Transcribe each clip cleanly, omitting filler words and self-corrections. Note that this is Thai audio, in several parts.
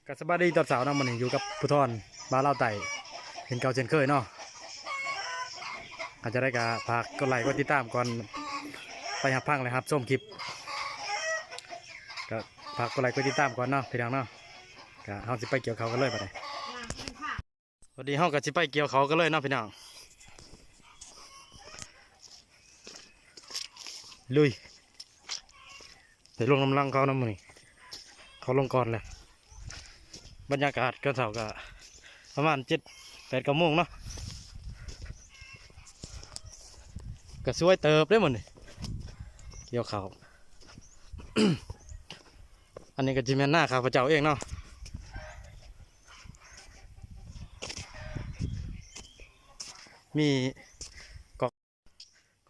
ก็สบายดีตอนเสาร์นะมันอยู่กับผู้ทอนบ้านเล่าไต่เห็นเก่าเช่นเคยเนาะอาจจะได้กะฝากกดไลค์กดติดตามก่อนไปหับพังเลยครับส้มคลิปก็ฝากกดไลค์กดติดตามก่อนเนาะพี่น้องเนาะก็เฮาสิไปเกี่ยวเขากันเลยไปเลยสวัสดีเฮาก็สิไปเกี่ยวเขากันเลยเนาะพี่น้องลุยเดี๋ยวลงน้ำลังเขานะมึงเขาลงก่อนเลยบรรยากาศก็เท่ากับประมาณ7-8 โมงเนาะก็สวยเติบได้หมดนี่เกี่ยวเขา อันนี้ก็จิเมนหน้าข้าพเจ้าเองเนาะมีก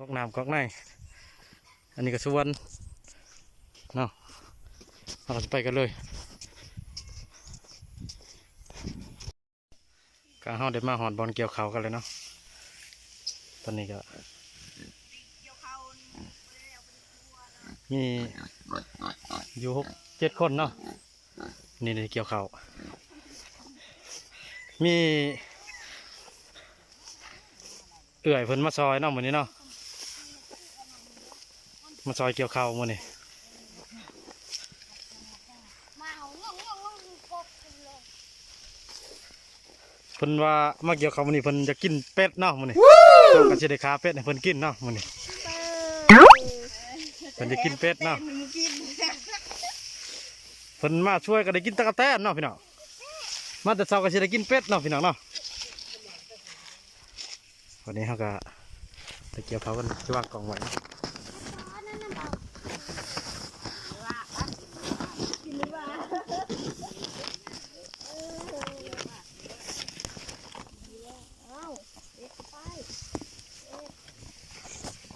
อกน้ำกอกในอันนี้ก็สวนเนาะเราจะไปกันเลยก็เฮาได้มาหอนบอลเกี่ยวเขากันเลยเนาะตอนนี้ก็มีอยู่6-7 คนเนาะนี่ในเกี่ยวเขามีเอื่อยเพิ่นมาซอยเนาะมื้อนี้เนาะมาซอยเกี่ยวเขามื้อนี้เพิ่นว่ามาเกี่ยวเขามื้อนี้เพิ่นจะกินเป็ดเนาะมื้อนี้ต้องกันสิได้ขาเป็ดให้เพิ่นกินเนาะมื้อนี้เพิ่นจะกินเป็ดเนาะเพิ่นมาช่วยก็ได้กินตะกะแตนเนาะพี่น้องมาแต่เช้าก็สิได้กินเป็ดเนาะพี่น้องเนาะวันนี้เขาก็ตะเกียบเขากันจะวางกล่องไว้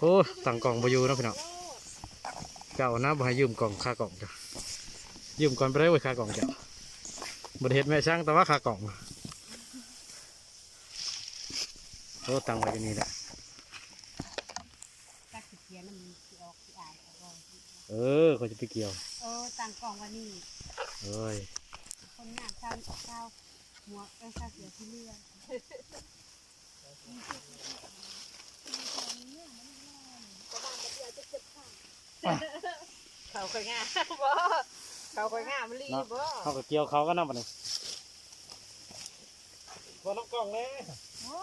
โอ้สั่งกล่องบอยู่นะพี่น้องเจ้านะบ่ให้ยืมกล่องค่ากล่องจ้ะยืมก่อนไปได้ไว้ค่ากล่องจ้ะบริเหตุแม่ช่างแต่ว่าค่ากล่องโอ้ตังไว้กันนี่แหละเขาจะไปเกี่ยวต่างกล่องวันนี้เอ้ยคนงานชาวหัวเสียที่เลือดเขาค่อยงามบ่เขาค่อยงามมันรีบ่เขาก็เกี่ยวเขาก็นั่งไปเลยพอน้ำกล่องเลยโอ้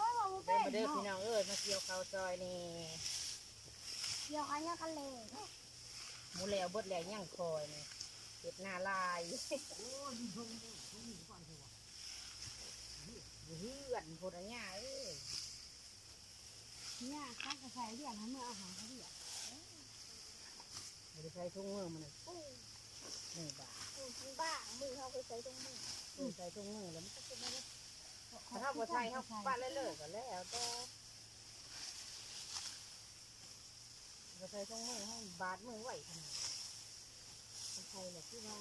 เดินมาเด้อพี่น้องมาเกี่ยวเขาซอยนี่เกี่ยวอันนี้กันเลยหมูแล้วบดแล้วย่างคอยนี่เห็ดหน้าลายเพื่อนพูดอะไรเนี่ยข้าวกระชายเรียกให้เมื่ออาหารเขาเรียกไม่ได้ใช้ทุ่งมือมันเลยนี่บ้ามือเขาเคยใช้ทุ่งมือใช้ทุ่งมือแล้วมันก็จะไม่ได้ถ้าบ่ใช้เขาบ้านเลิกกันแล้วก็บ่ใช้ทุ่งมือให้บาดมือไหวขนาดใช่แบบที่ว่า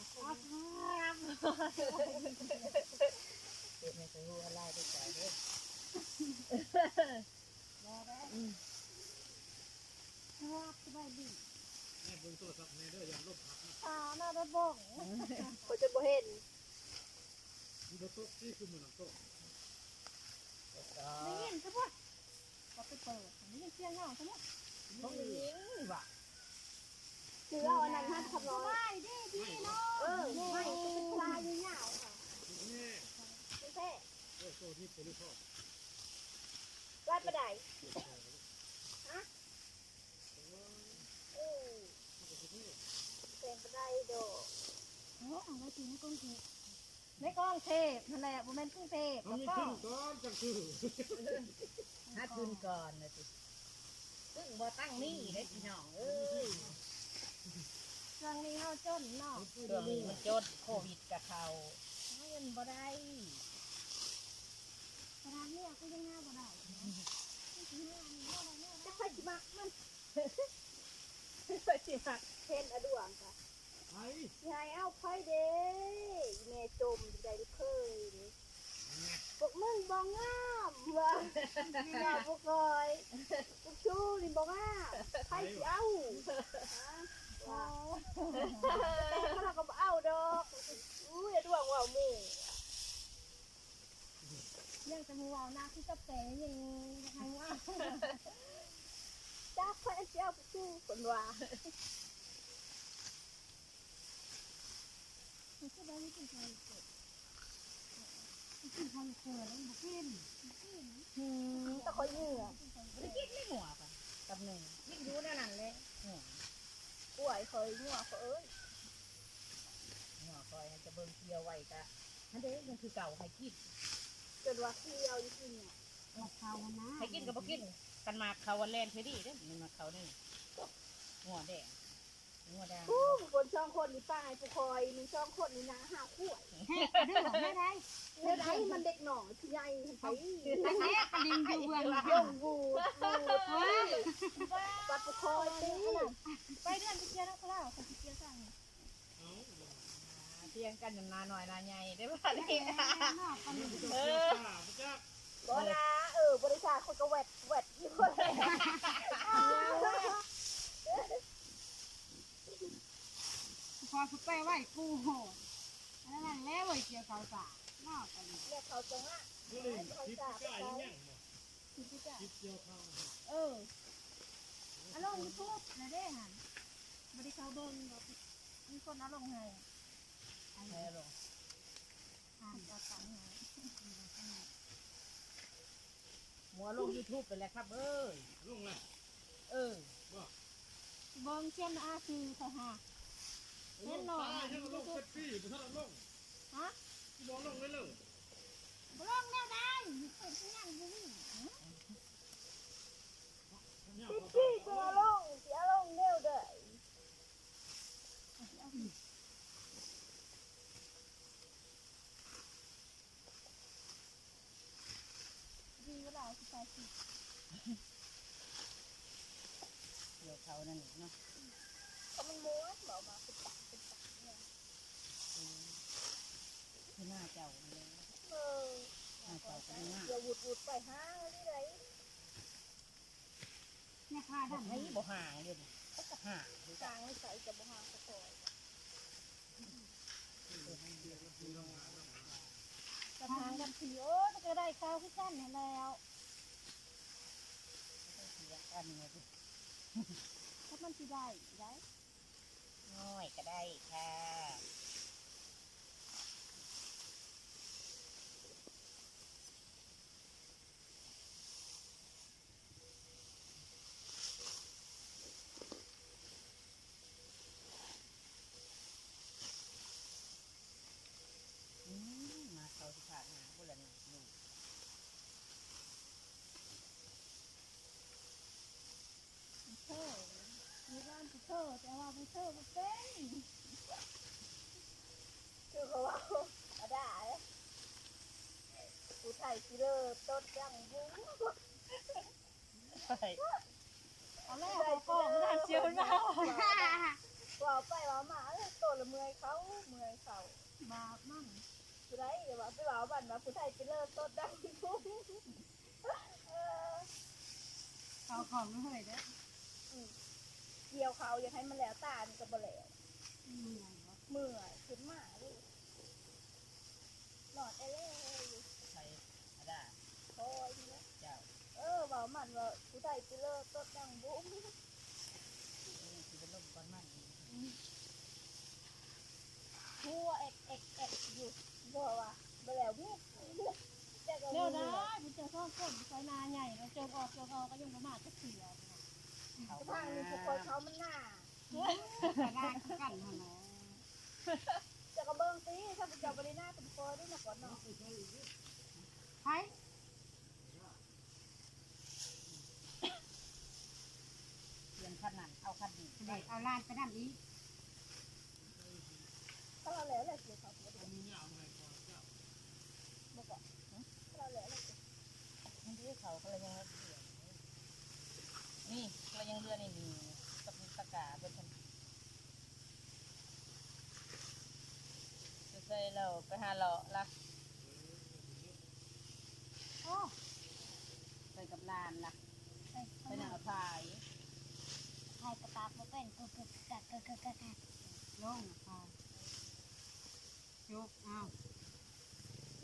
เด็กไม่เคยรู้อะไรด้วยใจเลยสบายดีน่าจะบ้องเขาจะบ่เห็นไม่เห็นใช่ปะก็ไปเปิดไม่เห็นเสียงเงาใช่ไหมต้องเลี้ยงว่ะคือเอาอันนั้นให้ทำร้อยดีเนาะไม่เป็นปลาเงาค่ะไม่แพ้ลาดประไดฮะเป็นประไดโดเอาไว้กินกุ้งเทพในกองเทพนั่นแหละโมเมนต์กุ้งเทพแล้วก็จังคือถ้าคืนก่อนนะสิซึ่งบ่ตั้งนี่ได้พี่น้องครั้งนี้เขาจนเนาะช่วงนี้มันจนโควิดกับเขาเงินบ่ได้ตารางเนี่ยก็ยังง่ายบ่ได้จะไปจิมักมันไปจิมักเช่นอดวงค่ะยายเอาไฟเด้แม่จมใจเคยพวกมึงบ่งามว่ะงามพวกคอยพวกชูนี่บ่งามใครสิเอาแต่เขาก็บ่เอาดอกอุ้ยดวงว่าหมู่ ยังจะมัวหน้าที่จะแต่ยังทางว่าจ้าไปเจ้าผู้คนว่าก็ได้ไม่กินใครเกิดกินใครเกิดแล้วมันกินแต่คอยเหนื่อยไม่กินไม่หัวป่ะกับหนึ่งยิ่งรู้นั่นนั่นเลยป่วยเคยหัวเขาหัวคอยจะเบิ่งเที่ยวไว้กะนั่นเด้ยังคือเก่าให้กินจนว่าเที่ยวจริงอ่ะเขานะให้กินกับบ่กินกันมาเขาวันแลนเทดี้เด้มันมาเขานี่หัวแดงหัวแดงคนช่องคนนี่ป้ายผู้คอยมีช่องคนนี่นะหาขวดไม่ได้มันเด็กหน่อที่ใหญ่ไปแต่แค่กระดิ่งดูเบืองย่งบูดปัดผู้คอยตีไปเดือนไปเชียร์นักเล่าไปเชียร์สั่งเชียร์กันนาหน่อยนาใหญ่ได้ป่ะนี่บ่นะบริษัทคนก็แวดอยู่คนพอสุดไปไหวกูโหดนั่นแหละเว้ยเกี่ยวเขาสานอกกันเรียกเขาจังอ่ะเขาสาไปคิดจ้ะอารมณ์ยูทูบนะเด้ฮะบริเขาเบิ้งมีคนอารมณ์ไงอะไรอารมณ์ต่างๆไงหัวลงยูทูบไปแล้วครับลงเลยเบิ้งเช่นอาคือเขาหาเล่นหน่อยลงเซ็กซี่บุษราลงฮะบอลลงเลยเลยบอลลงแนวได้เป็นที่นั่งอยู่นี่พี่จะลงเสียลงแนวได้ดีเวลาที่ไปสิเดี๋ยวเขานั่นเนาะเขามันม้วนบอกมาเป็นตักเนี่ยคือหน้าเจ้าเลยหน้าเจ้าเป็นหน้าอย่าวุดไปห้างนี่ไรเนี่ยค่ะดันให้บ่ห่างเลยก็จะห่างกลางไม่ใส่จะบ่ห่างก็คอยจะทางกันสีจะได้ข้าวที่กั้นแล้วเสียกันเลยถ้ามันสีได้น้อยก็ได้ค่ะมาเขาที่ขาดหาบุหรี่อยู่เท่มีร้านเท่แต่ว่าไม่เท่ไม่เป็นคือเขาว่าด่าเลยผู้ไทยที่เลิศต้นจังบุ้งเอาแม่เอากองมาเชียวมาว่าไปว่ามาเลยตัวละเมื่อยเขาบาปมั่งผู้ใดอย่าว่าไปว่าบันว่าผู้ไทยที่เลิศต้นจังบุ้งเขาของไม่เคยเด้เกี่ยวเขาอยากให้มันแล้วตามันก็บ่แล้วเมื่อยขึ้นมาดิหลอดเอเล่ใช่ได้คอยนี่เจ้าว่ามันว่าผู้ใดไปเลิกต้นดังบุ้งคือเป็นลมก้อนมันหัวเอ็กอยู่บ่ว่าบ่แล้วบุ้งเดี๋ยวได้มันจะซ่อนก้นใส่นาใหญ่แล้วเจอออกก็ยังประมาทจะเสียทางนี้คือคนเขามันหน้าจะได้กันเหรอจะกระเบื้องตีถ้าเป็นเจ้าบริณาเป็นคอด้วยนะก่อนเนาะใช่เรียนขั้นนั้นเอาขั้นดีเด็กเอาลานไปนั่นอีกถ้าเราแล้วอะไรเกี่ยวกับตัวเด็กบอกก่อนถ้าเราแล้วอะไรมันที่เขาก็เลยยังนี่เรายังเรือในนี้ตะกุตะกาเป็นคนจะใส่เราไปหาเราละโอ้ไปกับลานละไปหนังพายพายกระตากมาเป็นกึกลงพายยกเอา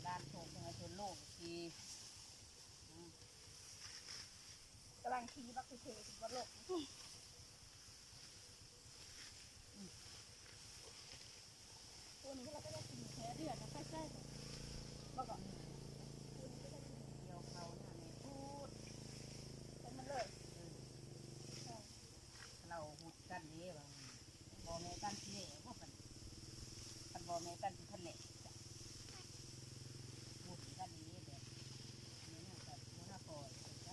ลานถูกยังไงชนโลกที งทีบักเทถึงว่าหลบตัวนี้เราก็จะกินแค่เดือนนะใช่ใช่บอกก่อนตัวนี้ก็จะกินเดียวเขาเนี่ยในพูดเป็นมันเลยเราหุดกันนี้บางบอเมกันที่เหล่พวกกันบอเมกันที่ทะเลหุดกันนี้แบบนี้เนี่ยแบบนี้น่าปล่อย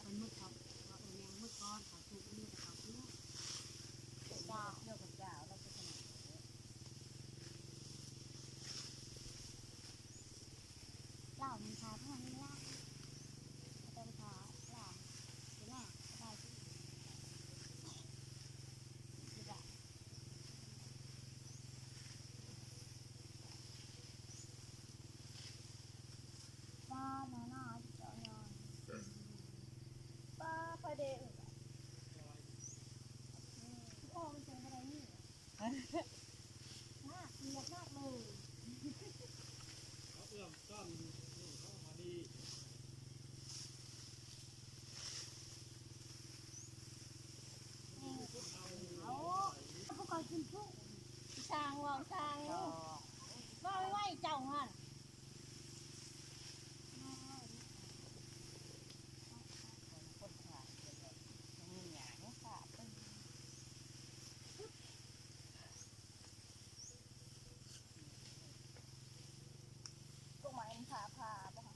มันมืดครับว่ายังมืดก้อนเขาถูกมืดเขาเนื้อเจ้าเนื้อของเจ้าเราจะขนาดเหล่ามีชาทั้งนี้ล่ะเป็นชาเหล่าเป็นหน้าได้ที่ที่แบบป้าหน้าเจ้านอนป้าประเดี๋ยวพ่อมันเป็นอะไรนี่มากเกลียดมากเลยเขาเอื้อมต้อนนี่เขามาดีเอาเขาก็กินทุกช่างว่าช่างว่าไม่ไหวเจ้าหันคนขาดเลยมีหยาเนี่ยขาดเป็นตรงไหนมันผ่าป่ะ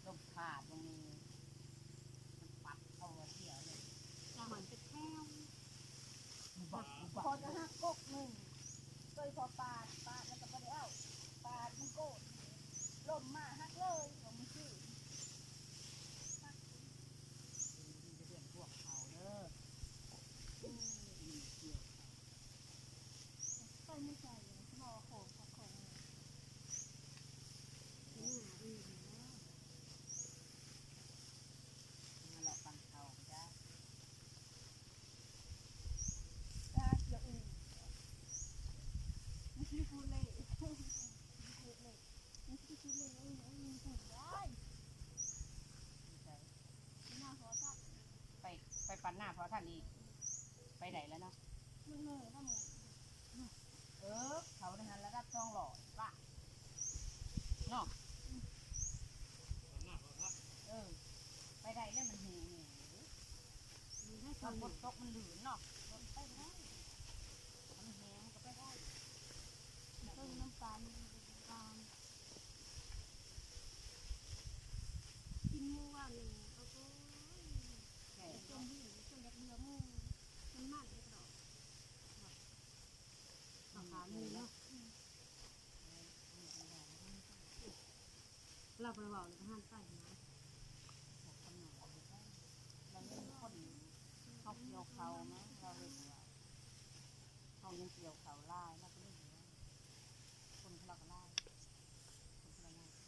ลมขาดตรงนี้มันปัดเอาเสียเลยจะมันเป็นแก้วพอจะหักกกหนึ่งเคยพอปาดแล้วก็ไม่ได้เอาปาดมันโกดลมมาหักเลยผมชื่อจะเดือดพวกเขาเด้อไปไม่ใช่พอของนั่นแหละฟังเขาจ้าเกี่ยวอื่นไม่ใช่พูดเลยไม่ใช่พูดเลยถูกได้หน้าขอทักไปปันหน้าเพราะท่านอีกไปไหนแล้วเนาะมึงเหนื่อยถ้ามึงเขาในนั้นแล้วรับจองหล่อป่ะเนาะไปไหนแล้วมันหิวมันบดตกมันหลืนเนาะไปได้มันแห้งก็ไปได้ต้นน้ำตาลกินงูว่าหนึ่งแล้วก็จมที่จมแบบเรืองูมันมากเลยกระดอกขาหนึ่งเนาะเราไปบอกเลยห้ามใต้นะเราเล่นคนเขาเกี่ยวเขาไหมเราเลยว่าเขายังเกี่ยวเขาไล่เราก็เล่นคนเราก็ไล่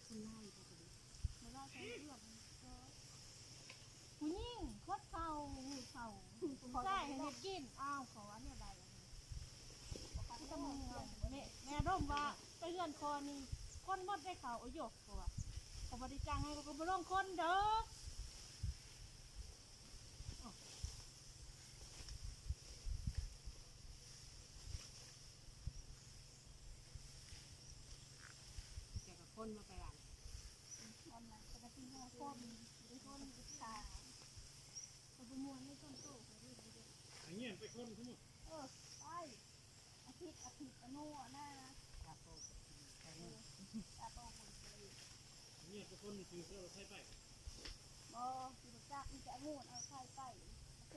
คนไล่ก็ดีมาไล่ไปเรื่องผู้หญิงโคตรเขาใช่เห็ดกินอ้าวขอว่าเนี่ยใดจะมึงแม่ร่มว่าไปเลื่อนคอนี่คนหมดได้เขาโยกตัวเขาบริจาคให้เขาบริลงคนเด้อแกกับคนมาไปอ่านคนนะจะไปกินคนขาเขาไปมวนให้ต้นโตเขาด้วยอย่างเงี้ยไปคนทั้งหมดไปอาทิตย์อโน่หน้านะอาโปคนเลยอย่างเงี้ยไปคนคือเราใช้ไปบอคือจักมันจะงูเอาใส่ไปโอเค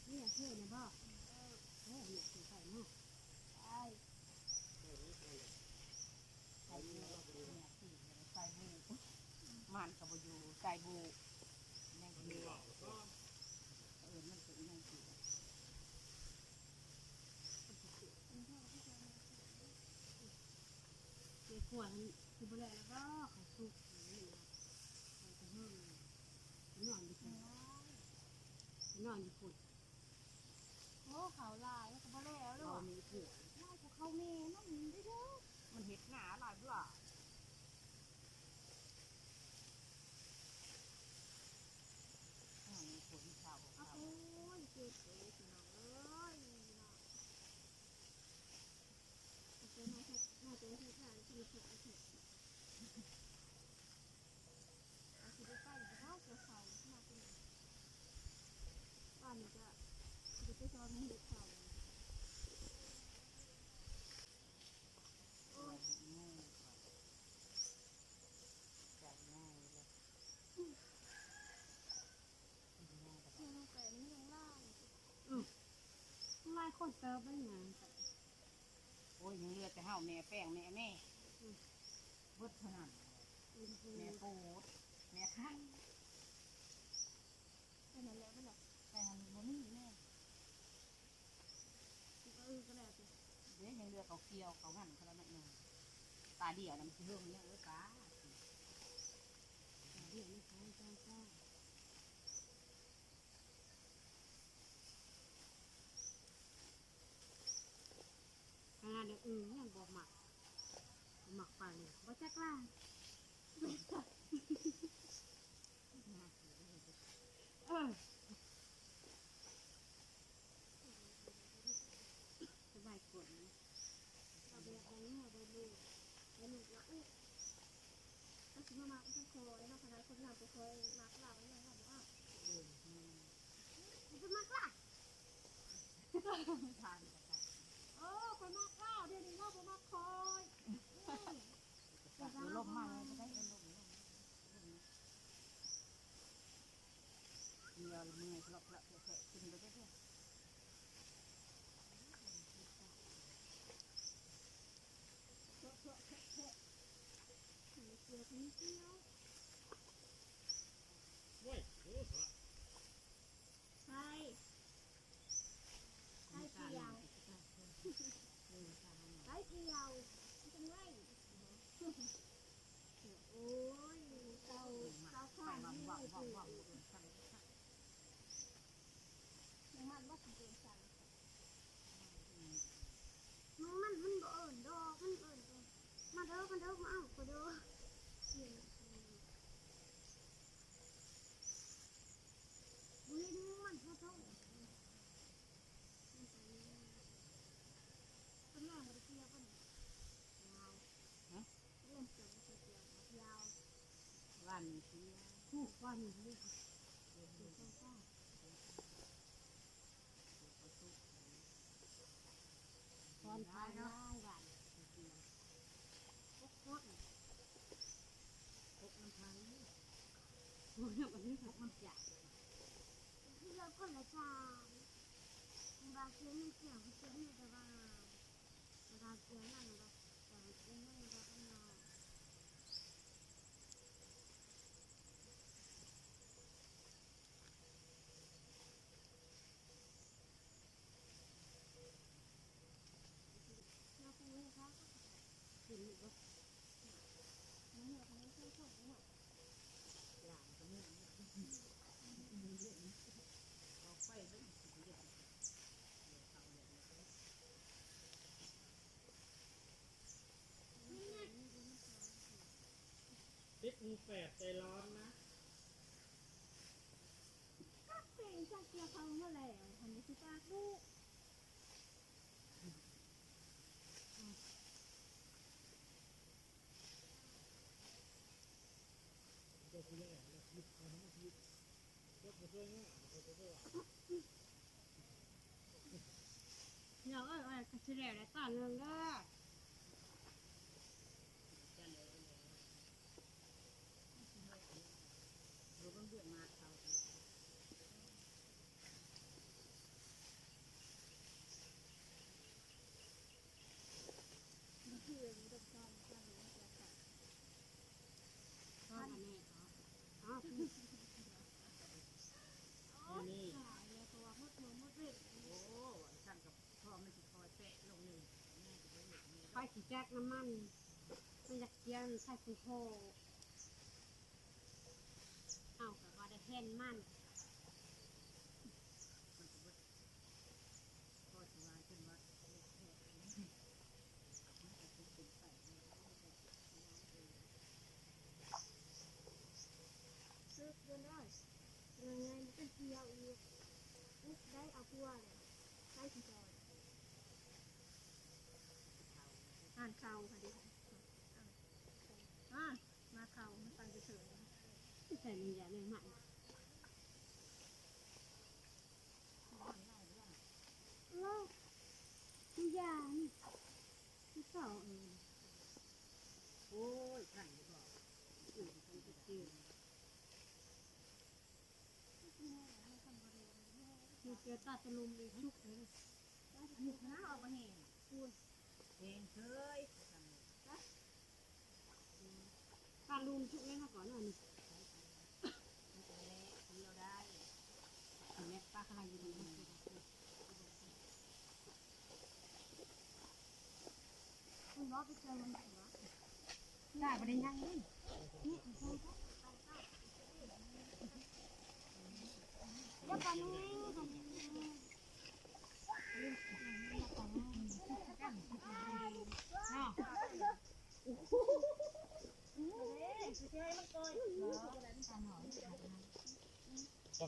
นี่เท่นะบ่เนี่ยถือใส่เนาะใช่ใส่บูเนี่ยใส่บูมันกับบอยู่ใส่บูแน่นเดียวมันเป็นแน่นเดียวเกี่ยวขวดคือบ่ได้แล้วก็เขาสุกนี่เขาจะห้ามนอนอยู่คนนอนอยู่คนโอ้เขาลายแล้วก็บ่แล้วหรอมีผัวลายของเขาเมย์นั่นได้เด้อมันเห็ดหนาลายเปล่า ไปซ้อนมือเขาโอ้ยง่ายจับง่ายเลยยังแต่นี่ยังล่างลายคนเติมไม่งานโอ้ยยังเลือดแต่เห่าแม่แป้งแม่เบิดขนาดแม่ปูดแม่ข้างแค่นั้นแล้วไม่หรอกแต่มันบ่มีแม่ก็แล้วสิเดี๋ยวยังเลือดเขาเกี่ยวเขาหั่นเขาแล้วหน่อยตาเดียวน้ำเชื่อมเนี่ยตาเดียวไม่ใช่จ้าขนาดเดียวยังบอกหมักไปเลยว่าจักล่าสบายกดนะเราไปอะไรเนี่ยไปดูแล้วหนูละถ้าคิดมาต้องคอยนะคณะคนเราจะคอยมักเราเนี่ยค่ะว่ามันจะมักล่ะทานกันโอ้คนมักล่าเดี๋ยวนี้ว่าคนมักคอยลมมากเลยไม่ได้เอ็นลมเดี๋ยวมือหลอกละแฉะกินไปได้ด้วยเกี่ยวนิดเดียวใช่ใช่เกี่ยวใช่เกี่ยวเป็นไรโอ้ยเต่าข้าวนี่เลยคือมันว่าสิเป็นสันมันบ่เอิญดอกมันเอิญมาเด้อมาเอาก็เด้อบุ้ยมันเท่าต้นแม่มาเที่ยวกันยาวเล่นเกี่ยวกับเกี่ยวกับยาววันเที่ยวคู่วันลูกเดี๋ยวข้าวตอนท้ายได้วันพกน้ำพันวันนี้พกน้ำจ่าที่เราคนละจานบางทีมันเกี่ยวกับเกี่ยวกับว่าบางทีนั่นแบบบางทีนั่นแบบนั่นเราคงไม่ครับถึงแบบนี่เราคงไม่ใช่พวกนี้หลานก็ไม่เราไปแล้วสิเยอะดิบมีแปดใจร้อนนะก็เป็นจากเกี่ยวกับเมื่อไหร่ทำให้ที่ปากดูเดี๋ยวคุณยังไงเราหยิบเอาน้ำมันหยิบยกมาช่วยง่ายเราจะช่วยเดี๋ยวกระเฉลี่ยได้ต่อเนื่องเด้อเราต้องเดือดมาเขาคือมันจะต้องทำอย่างนี้ค่ะอันนี้อ๋อนี่เนี่ยตัวมดมือมดเล็ดโอ้สั่งกับพ่อมันจะคอยแปะลงหนึ่งไฟสีแจ๊กน้ำมันมันอยากเกี่ยวใส่สีโพเอากับว่าได้เห็นมันก็จะว่าจนว่าซื้อเงินได้ยังไงมันเป็นเกี่ยวอีกปุ๊บได้เอาตัวเลยได้สีจอยอ่านข่าวค่ะดิมาข่าวมันไปเฉยๆใส่มันอย่าเลยมัน าโอ้ยขันบอกมีเกลือตาตะลุมเลยชุกเลยอยู่ข้างหน้าออกมาเห็นพูดเห็นเคยตาลุมชุกเล่นมาก่อนหน่อยเราได้แม่ป้าข้างอยู่ตรงนี้คุณล้อไปเจอมันได้ประเด็นยังนี่อย่าไปนู้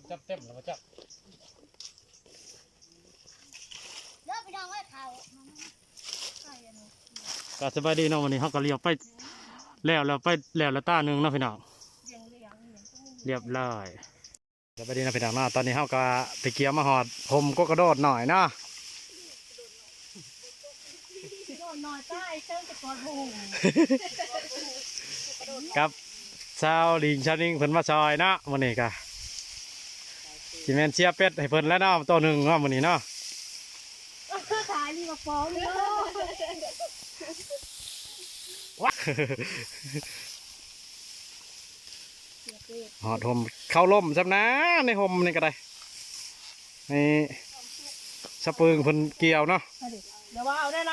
นจับเต็มแล้วมาจับ เลิกไปดองไว้เขา ก็สบายดีเนาะวันนี้เขาก็เลี้ยวไปแล้วตาหนึ่งเนาะพี่น้องเรียบร้อยสบายดีนะพี่น้องเนาะตอนนี้เขาก็ไปเกี่ยวมาหอดผมก็กระโดดหน่อยเนาะ โดนนอนใต้เชิงจะกอดหู กับชาวลิงชาวนิ่งเพิ่นมาซอยเนาะวันนี้ก็จิแมนเชียเป็ดให้เพิ่นแล้วเนาะตัวหนึ่งเนาะวันนี้เนาะ ขายนี่มาฟ้องเลย ว้าหอดหมเข้าล่มซับนะในหมนี่ก็ได้นี่สะปึงเพิ่นเกี่ยวเนาะ เดี๋ยวว่าเอาได้ไร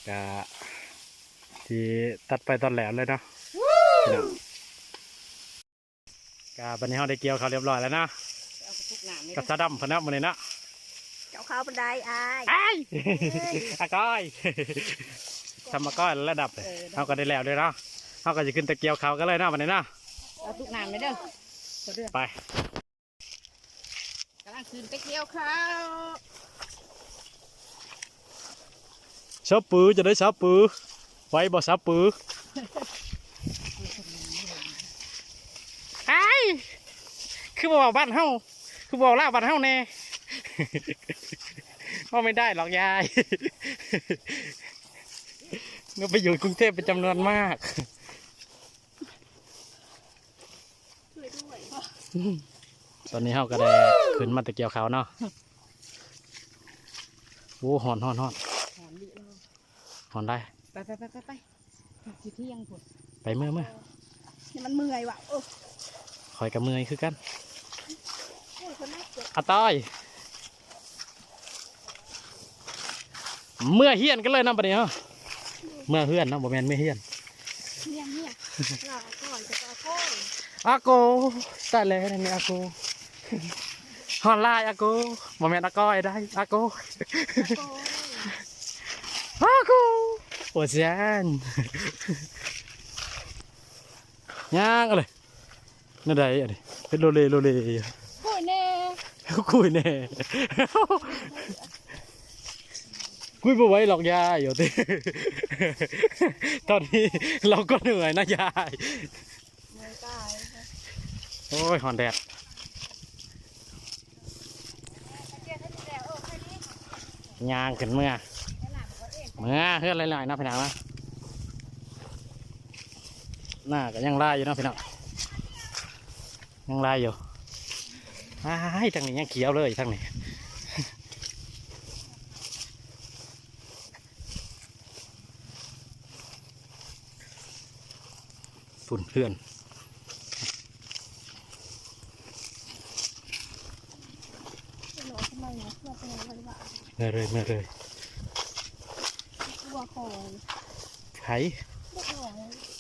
ก็ที่ตัดไปตอนแหลมเลยเนาะก็วันนี้เราได้เกี่ยวเขาเรียบร้อยแล้วนะกับซาดัมพนักมันเลยนะ เจ้าข้าวบันไดอาย ไอ้อาก้อยทำมาก้อยระดับเขาก็ได้แล้วด้วยเนาะเขาก็จะขึ้นตะเกียวเขาก็เลยนะวันนี้นะ เอาทุกน้ำไม่เด้อ ไป กำลังคืนตะเกียวข้าว เช้าปื้อจะได้เช้าปื้อไว้บ่เช้าปื้อไอ้คือบอกบ้านเฮาคือบอกล่าบ้านเฮาแน่ว่าไม่ได้หรอกยายเมื่อไปอยู่กรุงเทพเป็นจำนวนมากตอนนี้เฮาก็ได้ขึ้นมาตะเกียวเขาเนาะโอ้หอนได้ไปอยู่ที่ยังผุด ไปเมื่อ นี่มันเมื่อยว่ะโอ้ คอยกับเมื่อยคือกัน ยคนน่าเกลียด อาต้อยเมื่อเฮียนกันเลยนะประเดี๋ยวเมื่อเฮือนนะบ่แม่นไม่เฮียน เนี่ยเราก่อนจะเอาโค้ง อาโกตายแล้วนี่อาโกฮอนไลน์อาโกบ่แม่นอาก้อยได้อาโกอาโกโอ้ยานย่างอะไรนั่นใดอะไรเป็นโลเลโค้งแน่ คุยแน่คุยบ่ไหวหรอกยายอยู่ติตอนนี้เราก็เหนื่อยนะยาย เมื่อยตาย โอ้ยหอนแดดย่างขึ้นเมื่อเฮือนหลายๆนะพี่น้องนะหน้าก็ยังไล่อยู่นะพี่น้องยังไล่อยู่ให้ทางนี้ยังเขียวเลยทางนี้ฝุ่นเพื่อนเมื่อเลยไผ่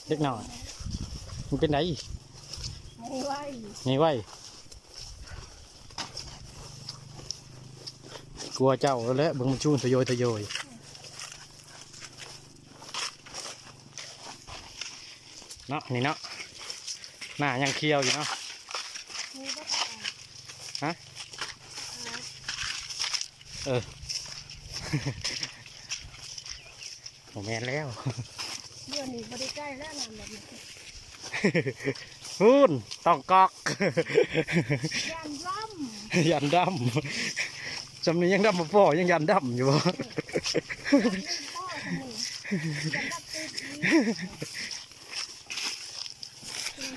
เล็กหน่อยมันเป็นไหนนี่ไว้กลัวเจ้าแล้วเบิ่งมันชูนทะโยเนาะนี่เนาะหน้ายังเคี้ยวอยู่เนาะฮะผมแม่นแล้ว เดือนนี้บริใกล้แล้วงานแบบนี้ พูนต้องกอก ยันร่ำ ยันดำจำนี้ยังดำมาพ่อยังยันดำอยู่บ่ พ่อคนนี้ยันรับตี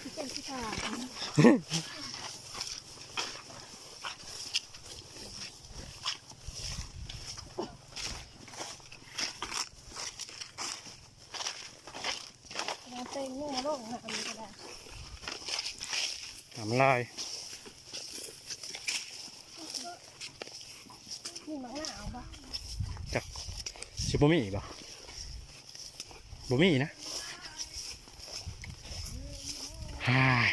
ที่เป็นที่ตาเราเต็งเนี่ยลงนะอันนี้ก็ได้ ทำลาย นี่มังหนาวปะ ชิบุมี่บ่บุมี่นะฮ่าย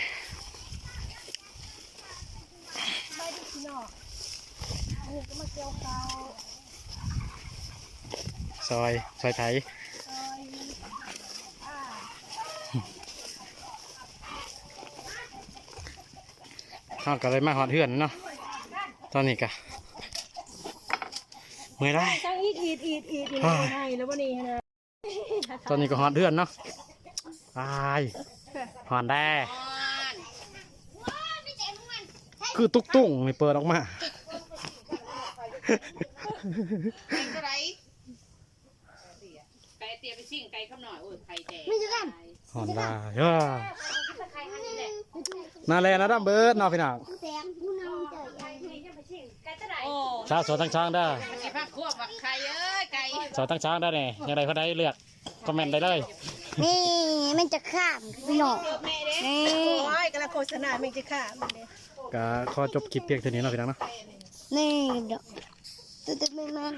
ไม่ได้กินหรอกอันนี้ก็มาเกี่ยวเขา ซอยไทย ซอยอ่า ข้าวก็เลยมาหอดเฮือนเนาะตอนนี้กะเมื่อยได้ ช่างอีดอยู่ในแล้ววันนี้นะ ตอนนี้ก็หอดเฮือนเนาะตายหอดแด้คือตุ๊กตุ้งไม่เปิดออกมา ไก่เตียไปชิ่งไก่ข้าวหน่อยโอ้ยไข่แดง หอนได้เฮ้ยน่าแลนะดั้มเบิร์ดเนาะพี่น้อง โอ้ ชาวสวนทั้งช้างได้ มันสิพักควบว่าไข่เอ้ยไก่ สวนทั้งช้างได้เนี่ยยังไงเขาได้เลือกคอมเมนต์ได้เลย นี่มันจะข้ามพี่น้อง แม่เด้ นี่ โอ้ยกำลังโฆษณาไม่จะค่ะมันเลย ก็ขอจบคลิปเพียงเท่านี้เนาะพี่น้องเนาะ นี่เดี๋ยวตึ๊ดๆไม่มัน